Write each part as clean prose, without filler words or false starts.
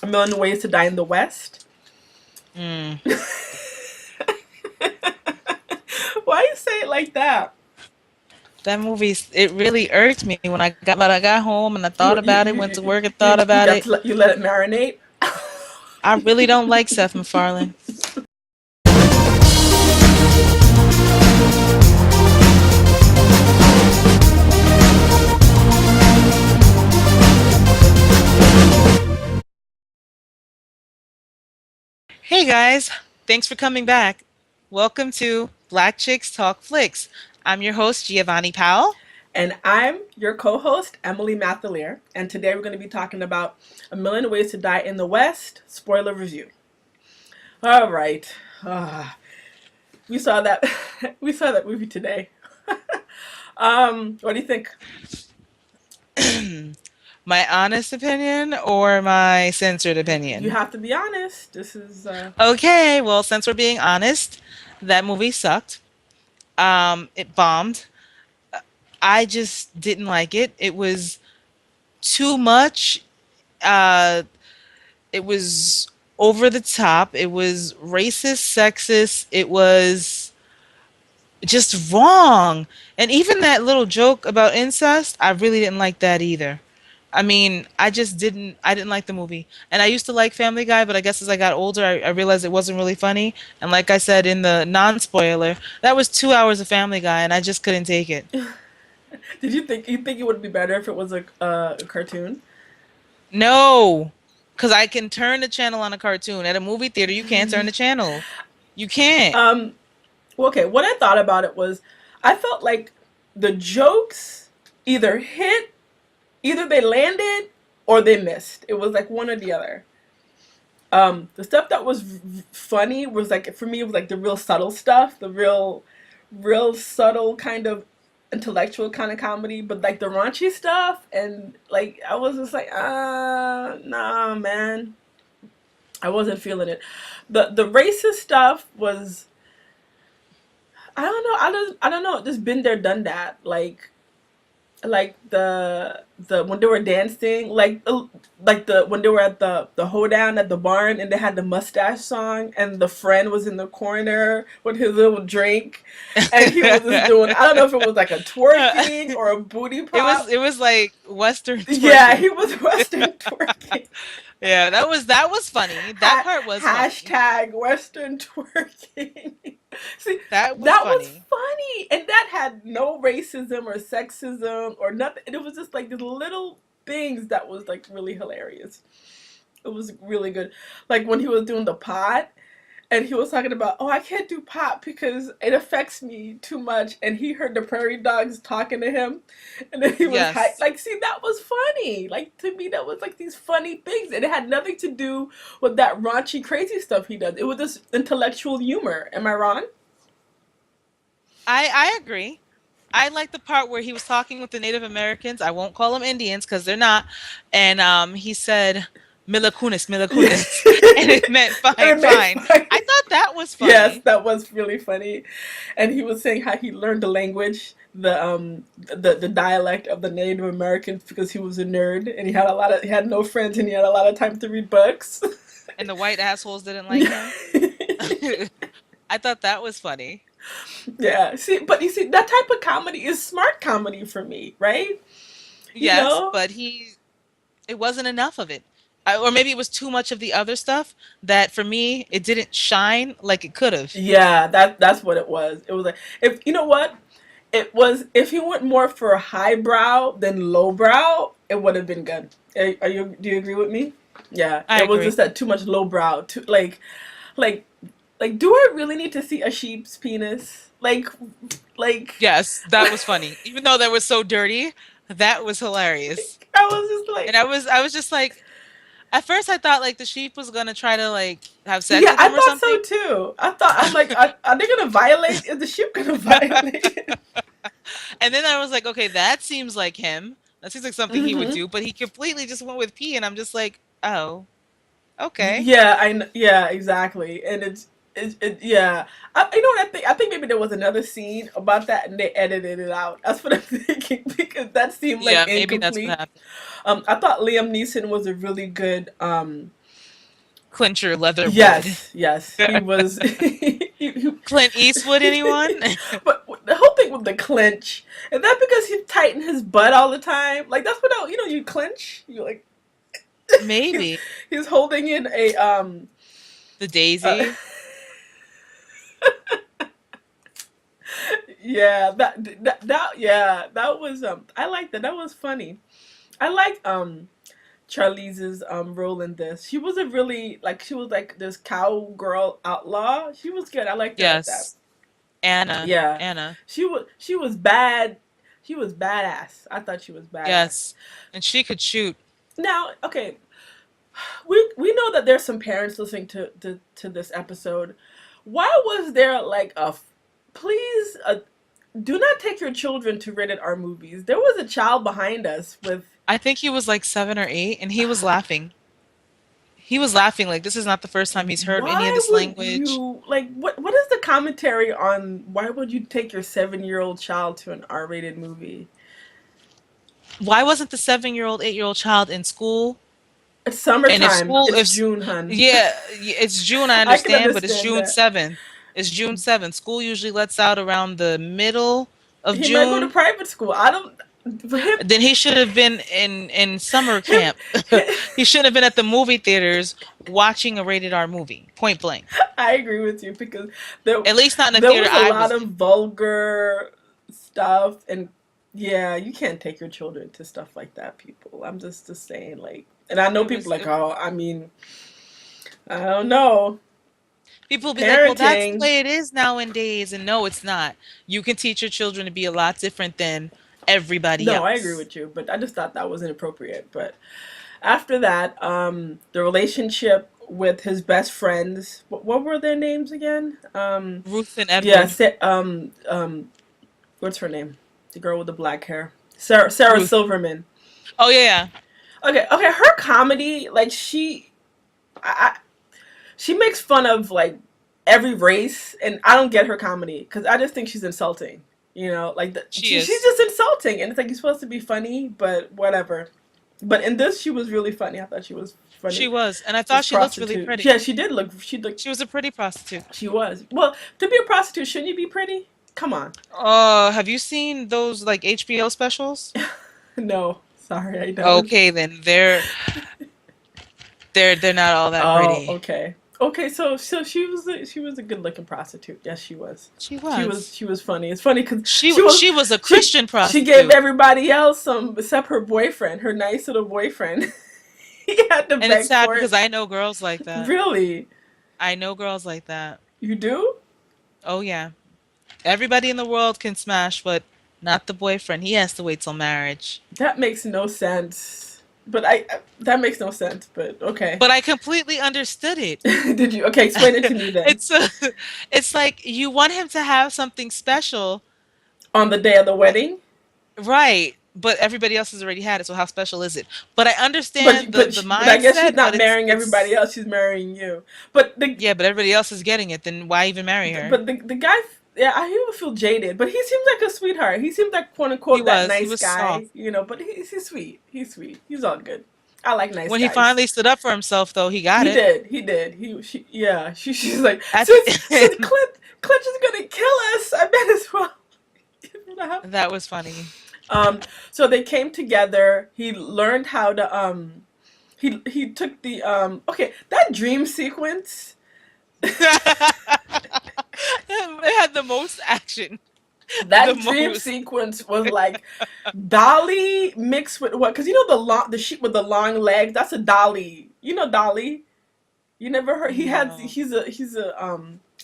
A Million Ways to Die in the West. Mm. Why you say it like that? That movie, it really irked me when I got home and I thought You you about it, went to you work and thought you about got it. to you let it marinate. I really don't like Seth MacFarlane. Hey guys, thanks for coming back. Welcome to Black Chicks Talk Flicks. I'm your host, Giovanni Powell. And I'm your co-host, Emily Mathelier, and today we're going to be talking about A Million Ways to Die in the West, spoiler review. All right. Ah, we saw that we saw that movie today. What do you think? My honest opinion or my censored You opinion? have to be honest. This is Okay, well, since we're being honest, that movie sucked. It bombed. I just didn't like it. It was too much. Uh, it was over the top. It was racist, sexist. It was just wrong. And even that little joke about incest, I really didn't like that either. I mean, I didn't like the movie. And I used to like Family Guy, but I guess as I got older, I realized it wasn't really funny. And like I said in the non-spoiler, that was 2 hours of Family Guy, and I just couldn't take it. Did you think it would be better if it was a cartoon? No, because I can turn the channel on a cartoon. At a movie theater, you can't turn the channel. You can't. Um well, okay, what I thought about it was I felt like the jokes either hit, either they landed or they missed. It was like one or the other. The stuff that was funny was like, for me, it was like the real subtle stuff, the real subtle kind of intellectual kind of comedy. But like the raunchy stuff, and like I was just like, nah, man, I wasn't feeling it. The racist stuff was, I don't know, I don't know, just been there, done that. Like the when they were dancing, like the when they were at the hoedown at the barn, and they had the mustache song, and the friend was in the corner with his little drink, and he was just doing, I don't know if it was like a twerking or a booty pop. It was like Western Yeah, twerking. he was Western twerking. Yeah, that was funny. That part was funny. Hashtag Western twerking. See, That was that was funny. funny, and that had no racism or sexism or nothing. It was just like the little things that was like really hilarious. It was really good. Like when he was doing the pot, and he was talking about, oh, I can't do pop because it affects me too much. And he heard the prairie dogs talking to him, and then he was Yes. like, see, that was funny. Like to me, that was like these funny things, and it had nothing to do with that raunchy, crazy stuff he does. It was just intellectual humor. Am I wrong? I agree. I like the part where he was talking with the Native Americans. I won't call them Indians because they're not. And he said, Milakunis, Milakunis. And it meant And fine, it made fine. fun. I thought that was Yes, funny. that was really funny. And he was saying how he learned the language, the dialect of the Native Americans, because he was a nerd, and he had no friends, and he had a lot of time to read books. And the white assholes didn't like him. I thought that was funny. Yeah. See, but you see, that type of comedy is smart comedy for me, right? You Yes, know? but it wasn't enough of it. Or maybe it was too much of the other stuff that for me, it didn't shine like it could have. Yeah, that's what it was. It was like, if you know what, it was, if he went more for highbrow than lowbrow, it would have been good. Are you? Do you agree with me? Yeah, I it was agree. just that too much lowbrow. Too like like. Do I really need to see a sheep's penis? Like Yes, that was funny. Even though that was so dirty, that was hilarious. I was just And like, I was just like, at first I thought like the sheep was gonna try to like have sex yeah, with I him or thought so something. too. I'm like, are they gonna violate? Is the sheep gonna violate? And then I was like, okay, that seems like him. That seems like something he would Hmm. do, but he completely just went with pee, and I'm just like, oh, okay. Yeah, yeah, exactly. And yeah. You know what I think? I think maybe there was another scene about that, and they edited it out. That's what I'm thinking, because that seemed like Yeah, maybe that's what incomplete. happened. I thought Liam Neeson was a really good Clincher Leatherwood. Yes, yes, he was. Clint Eastwood, anyone? But the whole thing with the clinch, is that because he tightened his butt all the time? Like that's what you clinch. You like he's Maybe. he's holding in a The uh, Daisy. yeah, yeah, that was I like that. That was funny. I like Charlize's role in this. She was a really like she was like this cowgirl outlaw. She was good. I liked her as that. Yes. Anna. Yeah. Anna. She was bad. She was badass. I thought she was badass. Yes. And she could shoot. Now, okay, we know that there's some parents listening to this episode. Why was there like please do not take your children to rated R movies. There was a child behind us with I think he was like 7 or 8, and he was laughing. He was laughing like this is not the first time he's heard any of why this would language. you like what is the commentary on why would you take your 7-year-old child to an R-rated movie? Why wasn't the 7-year-old, 8-year-old child in school? It's And if summertime. school, It's if June, hun. yeah, it's June, I I can understand, but it's understand June that. 7th. It's June 7th. School usually lets out around the middle of He might go to June. private school. I don't for him Then he should have been in summer him, camp. He shouldn't have been at the movie theaters watching a rated R movie. Point blank. I agree with you because there At least not in the there theater was a I lot was of in. vulgar stuff and yeah, you can't take your children to stuff like that, people. I'm just saying like and I know It people was like, "Oh, I mean, I don't know. people be like, "Well, that's the Parenting." way it is nowadays." And no, it's not. You can teach your children to be a lot different than everybody No, I agree else. with you, but I just thought that was inappropriate. But after that, the relationship with his best friends, what were their names again? Ruth and Yeah, Edward. what's her name? The girl with the black hair, Sarah Ruth. Silverman. Oh yeah, yeah. Okay, okay, her comedy, like I, she makes fun of like every race, and I don't get her comedy because I just think she's insulting. Like She she's is. just insulting, and it's like you're supposed to be funny, but whatever. But in this, she was really funny. I thought she was She funny. was, and I This thought she looked really prostitute, pretty. yeah, she did look. She looked. She was a pretty prostitute. She was. Well, to be a prostitute, shouldn't you be pretty? Come on. Have you seen those like HBO specials? No, sorry, I don't. Okay, then they're not all that Oh, pretty. okay. Okay, so she was a good looking prostitute. Yes, she was. She She was was. she was funny. It's funny because She she was she was a she Christian she gave prostitute, everybody else some except her boyfriend, her nice little boyfriend. He had to and it's beg sad for because it. I know girls like that. Really, I know girls like that. you do? Oh yeah, everybody in the world can smash, but not the boyfriend. He has to wait till marriage. That makes no sense. But that makes no sense. But okay. But I completely understood it. Did you? Okay, explain it to me then. it's a, it's like you want him to have something special, On the day of the wedding. right? But everybody else has already had it, so how special is it? But I But understand but the but I guess she's mindset, but not it's marrying everybody it's else. She's marrying you. But the yeah, but everybody else is getting it. Then why even marry her? but the guy, yeah, he would feel jaded. But he seems like a sweetheart. He seems like quote unquote that He nice was guy, soft. But he's sweet. He's sweet. He's all good. I like nice When he guys. finally stood up for himself, though, he got He it. did. He did. Yeah. She's like, At the since end, Clint is gonna kill us, I bet as well. Give it up. that was funny. So they came together. He learned how to he took the okay, that dream sequence. It had the most action. The That dream most. sequence was like Dolly mixed with what? Because the sheep with the long legs. That's a Dolly. You know Dolly. You never heard? No.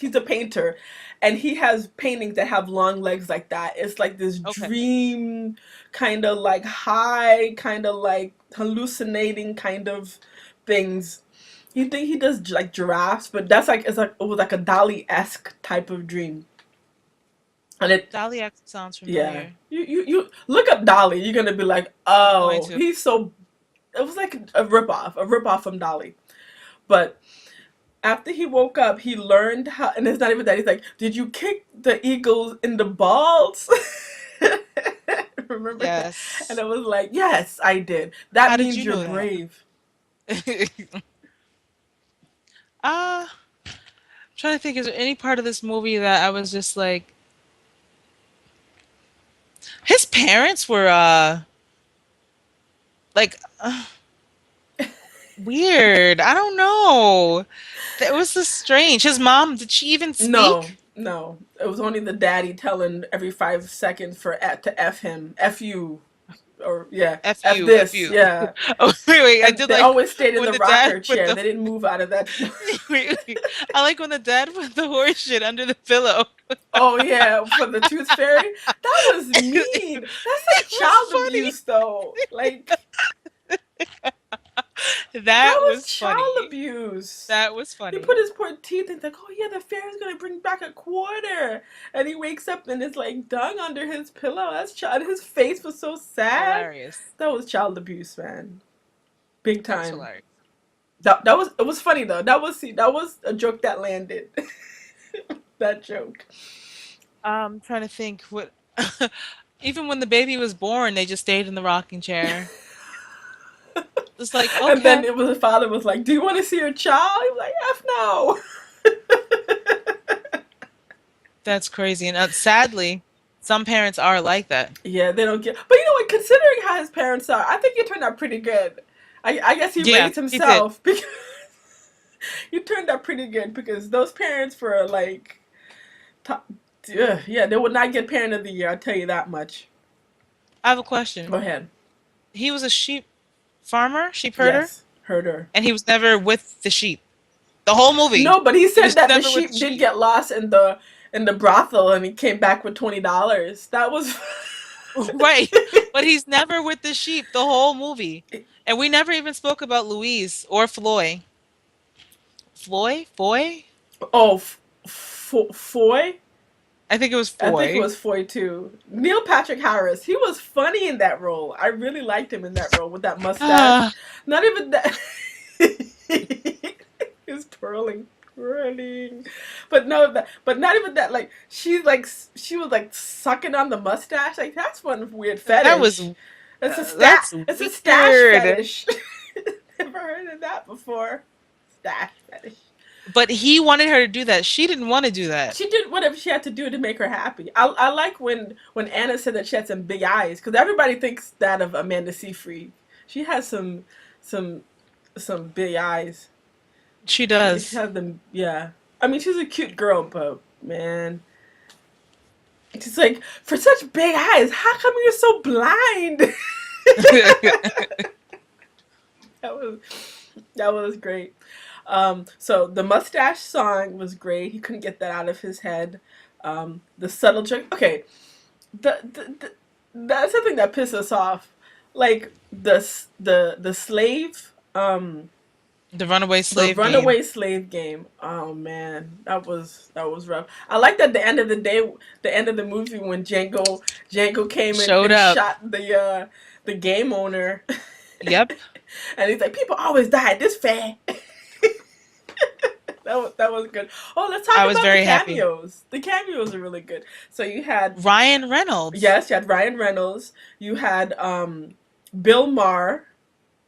He's a painter, and he has paintings that have long legs like that. It's like this Okay. dream, kind of like high, kind of like hallucinating kind of things. You think he does like giraffes, but it was like a Dolly esque type of dream, and it Dolly actually sounds yeah. familiar. You look up Dolly. You're gonna be like, I'm going oh, to. he's so. It was like a ripoff from Dolly, but after he woke up, he learned how, and it's not even that. He's like, "Did you kick the eagles in the balls?" Remember that? And Yes. I was like, "Yes, I did. That How did means you you're know that? brave." Trying to think, is there any part of this movie that I was just like, his parents were like weird. I don't know. That was so strange. His mom, did she even No, speak? no. It was only the daddy telling every 5 seconds to f him, f you, or yeah, F f you, F this, you. yeah. Oh, wait, I And did they like always stayed in when the the dad rocker put chair. the They didn't move out of that. wait. I like when the dad put the horse shit under the pillow. Oh yeah, for the tooth fairy. That was mean. That's It like was child funny. abuse, though. Like that That was was child funny. abuse. That was He put funny. his poor teeth and like, oh yeah, the fairy's gonna bring back a quarter, and he wakes up and it's like dung under his pillow. That's child. His face was so sad. Hilarious. That was child abuse, man. Big That was time. hilarious. That was it was funny though. That was a joke that landed. That joke. Trying to think what. Even when the baby was born, they just stayed in the rocking chair. It's like, And okay, then it was his father was like, "Do you want to see your child?" He was like, "F no." that's crazy. And sadly, some parents are like that. Yeah, they don't get. But you know what? Considering how his parents are, I think he turned out pretty good. I guess he Yeah, raised he did. himself because he turned out pretty good because those parents were like, top, yeah, they would not get parent of the year. I'll tell you that much. I have a Go question. ahead. He was a sheep farmer, sheep herder, Yes, herder. and he was never with the sheep. The whole movie, No, but he he said was that the never with the sheep did sheep. get lost in the brothel, and he came back with $20. That was. Right. But he's never with the sheep the whole movie. And we never even spoke about Louise or Floy. Floy? Foy? Oh, Foy. I think it was I think it Foy. was Foy too. Neil Patrick Harris. He was funny in that role. I really liked him in that role with that mustache. Ah, Not even that. He's twirling. But no, but not even that. Like she was like sucking on the mustache. Like that's one weird that was fetish. that's It's a stash weird. fetish. Never heard of that before. Stash fetish. But he wanted her to do that. She didn't want to do that. She did whatever she had to do to make her happy. I like when Anna said that she had some big eyes because everybody thinks that of Amanda Seyfried. She has some some big eyes. She She does. has them. Yeah. I mean, she's a cute girl, but man, she's like for such big eyes. How come you're so blind? that was that was great. So the mustache song was great. He couldn't get that out of his head. The subtle joke. Okay, the that's something that pissed us off. Like the slave, The runaway the slave game runaway slave game. Oh man, that was rough. I like that the end of the day, the end of the movie when Django came showed and up. shot the game owner, Yep. and he's like, people always die this fair. That was good. Oh, let's talk I was about the very happy. cameos. The cameos are really good. So you had Ryan Reynolds. yes, you had Ryan Reynolds. You had Bill Maher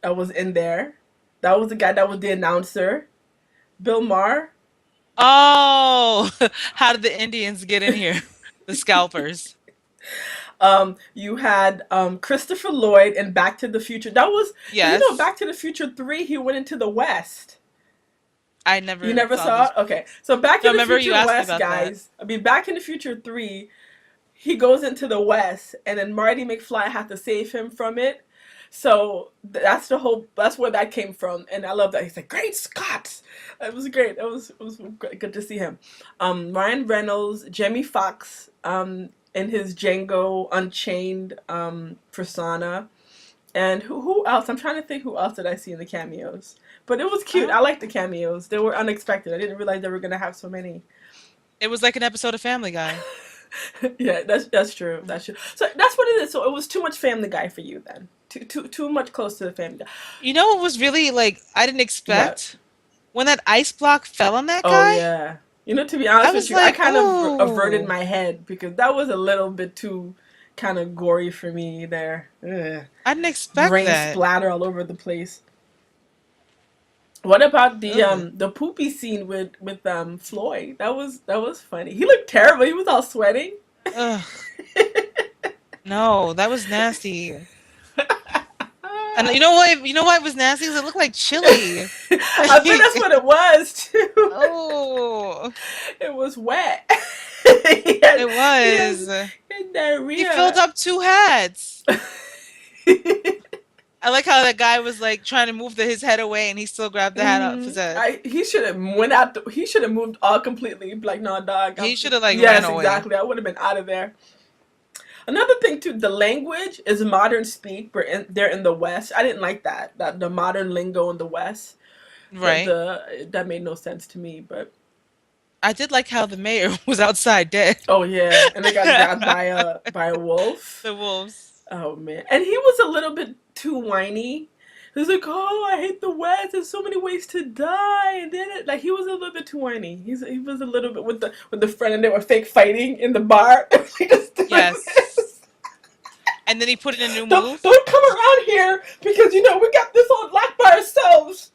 that was in there. That was the guy that was the announcer. Bill Maher. Oh, how did the Indians get in here? The scalpers. You had Christopher Lloyd in Back to the Future. That was you know Yes. Back to the Future 3. He went into the West. I You never never saw saw those it? Okay. So Back No, in the remember you Future asked me West, about that. guys. I mean, Back in the Future 3, he goes into the West, and then Marty McFly had to save him from it. So that's the whole. That's where that came from, and I love that. He's like, "Great Scott!" It was great. It was good to see him. Ryan Reynolds, Jamie Foxx, in his Django Unchained persona, and who else? I'm trying to think who else did I see in the cameos. But it was cute. Uh-huh. I like the cameos. They were unexpected. I didn't realize they were gonna have so many. It was like an episode of Family Guy. Yeah, that's true. That's true. So that's what it is. So it was too much Family Guy for you then. Too much close to the Family Guy. You know what was really like I didn't What? expect? When that ice block fell on that Oh guy, yeah. You know, to be I honest with was you, I like, kind of averted "Oh, my head because that was a little bit too kind of gory for me there. Ugh. I didn't expect Brain that." splatter all over the place. What about Ugh. the poopy scene with Floyd? That was funny. He looked terrible. He was all sweating. Ugh. No, that was nasty. And you know what? You know why it was nasty? Because it looked like chili. I think that's what it was too. Oh, It was wet. he had it he had, was. he had He filled diarrhea. up two hats. I like how that guy was like trying to move his head away, and he still grabbed the hat off his head. He should have went out. He should have moved all completely. Like, no, dog. He should have like ran Yes, away. exactly. I would have been out of there. Another thing too, the language is modern speak. They're in the West. I didn't like that. That the modern lingo in the West. Right. That made no sense to me. But I did like how the mayor was outside dead. oh yeah, and they got grabbed by a wolf. The wolves. Oh man, and he was a little bit too whiny. He was like, "Oh, I hate the West. There's so many ways to die." And then like he was a little bit too whiny. He was a little bit with the friend, and they were fake fighting in the bar. He just doing Yes. this. And then he put in a new Don't move. come around here because we got this on lock by ourselves.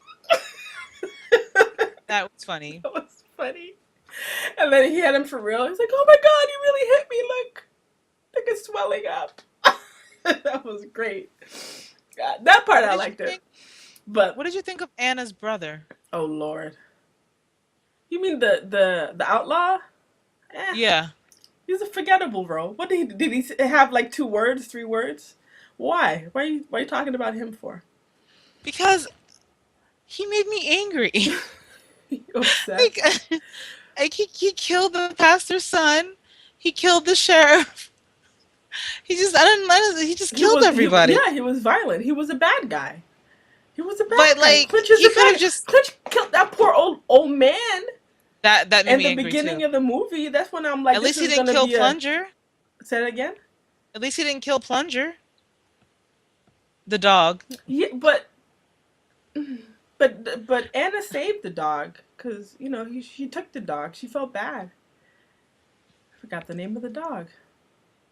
That was funny. That was funny. And then he had him for real. He's like, "Oh my God, you really hit me! Look it's swelling up." That was great. Yeah, that part What I did you liked it. think? But What did you think of Anna's brother? oh Lord, you mean the outlaw? Eh, Yeah, he's a forgettable role. What did he have like 2 words, 3 words? Why? Why are you talking about him for? because he made me angry. You upset? Like, like he killed the pastor's son. He killed the sheriff. He just killed everybody. Yeah, he was violent. He was a bad guy. He was a bad But guy. like Clinch is he a could bad have guy. just Clinch killed that poor old man that made in me the angry too. beginning of the movie. That's when I'm like, At this least he is didn't gonna kill be a. Plunger. Say it again. At least he didn't kill Plunger, the dog. Yeah, but Anna saved the dog because she took the dog. She felt bad. I forgot the name of the dog.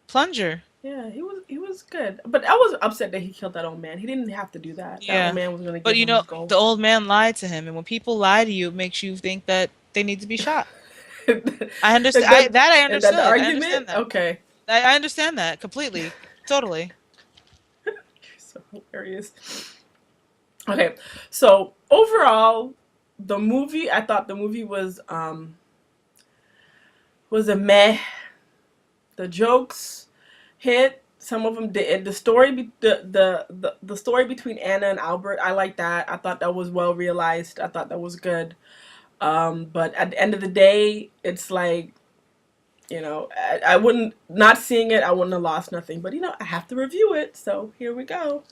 Plunger. Yeah, he was good, but I was upset that he killed that old man. He didn't have to do that. That old Yeah. man was gonna But give him his the gold. old man lied to him, and when people lie to you, it makes you think that they need to be shot. And I understand. that I and that understood. I argument. understand that. Okay, I understand that completely. Totally. so hilarious. Okay, so overall, I thought the movie was a meh. The jokes hit. Some of them did. The story, the story between Anna and Albert, I like that. I thought that was well realized. I thought that was good. But at the end of the day, it's like I wouldn't not seeing it. I wouldn't have lost nothing. But I have to review it. So here we go.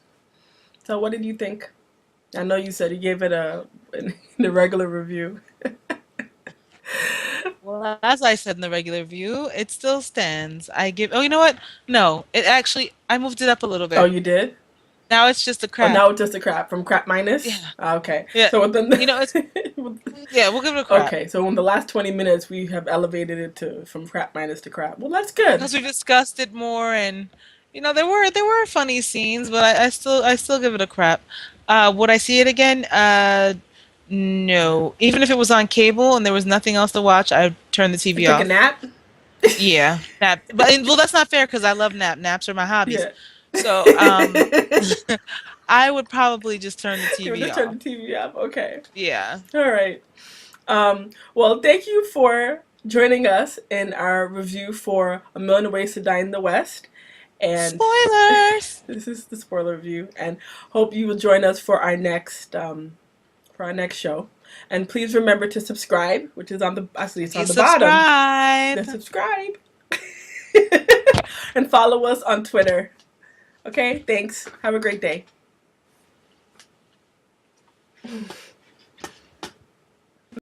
So what did you think? I know you said you gave it in the regular review. Well, as I said in the regular review, it still stands. I give. Oh, you know what? No, it actually. I moved it up a little Oh, bit. you did? Now it's just a Oh, crap. now it's just a crap from crap minus. Yeah. Ah, okay, Yeah. so within You know, it's the, yeah. We'll give it a crap okay, so in the last 20 minutes we have elevated it to from crap minus to crap. Well, that's good. because we discussed it more, and there were funny scenes, but I still give it a crap. Would I see it again? No. Even if it was on cable and there was nothing else to watch, I'd turn the You TV took a off. nap. Yeah, nap. But well, that's not fair because I love nap. Naps are my hobbies. Yeah. So, I would probably just turn the You TV just turned off. the TV off. Okay. Yeah. All right. Well, thank you for joining us in our review for A Million Ways to Die in the West. And Spoilers. this is the spoiler review. And hope you will join us for our next show. And please remember to subscribe, which is actually it's on Please the bottom. subscribe. Then subscribe. And follow us on Twitter. Okay, thanks. Have a great day.